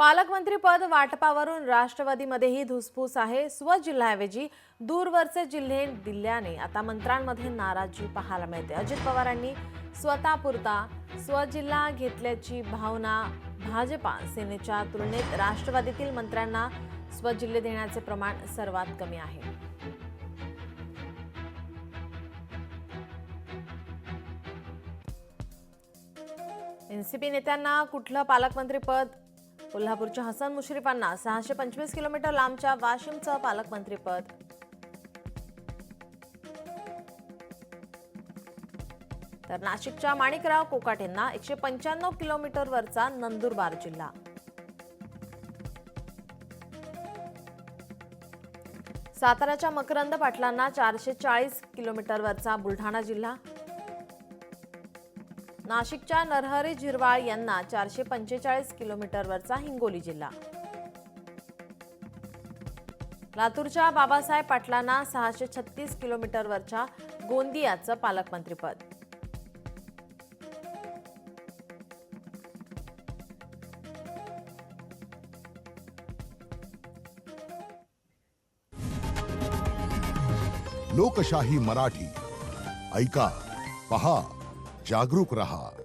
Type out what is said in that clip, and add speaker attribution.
Speaker 1: पालकमंत्री पद वाटपावरून राष्ट्रवादीमध्येही धुसफूस आहे। स्वजिल्ह्याऐवजी दूरवरचे जिल्हे दिल्याने आता मंत्र्यांमध्ये नाराजी पाहायला मिळते। अजित पवारांनी स्वतःपुरता स्वजिल्हा घेतल्याची भावना भाजपा सेनेच्या तुलनेत राष्ट्रवादीतील मंत्र्यांना स्वजिल्हे देण्याचे प्रमाण सर्वात कमी आहे। एनसीपी नेत्यांना कुठलं पालकमंत्री पद? कोल्हापूरच्या हसन मुश्रीफांना 625 किलोमीटर लांबच्या वाशिमचं पालकमंत्रीपद। तर नाशिकच्या माणिकराव कोकाटेंना 195 किलोमीटरवरचा नंदुरबार जिल्हा। साताऱ्याच्या मकरंद पाटलांना 440 किलोमीटरवरचा बुलढाणा जिल्हा। नाशिकच्या नरहरी झिरवाळ यांना 445 किलोमीटरवरचा हिंगोली जिल्हा। लातूरच्या बाबासाहेब पाटलांना 636 किलोमीटरवरच्या गोंदियाचं पालकमंत्रीपद।
Speaker 2: लोकशाही मराठी ऐका, पहा, जागरूक रहा।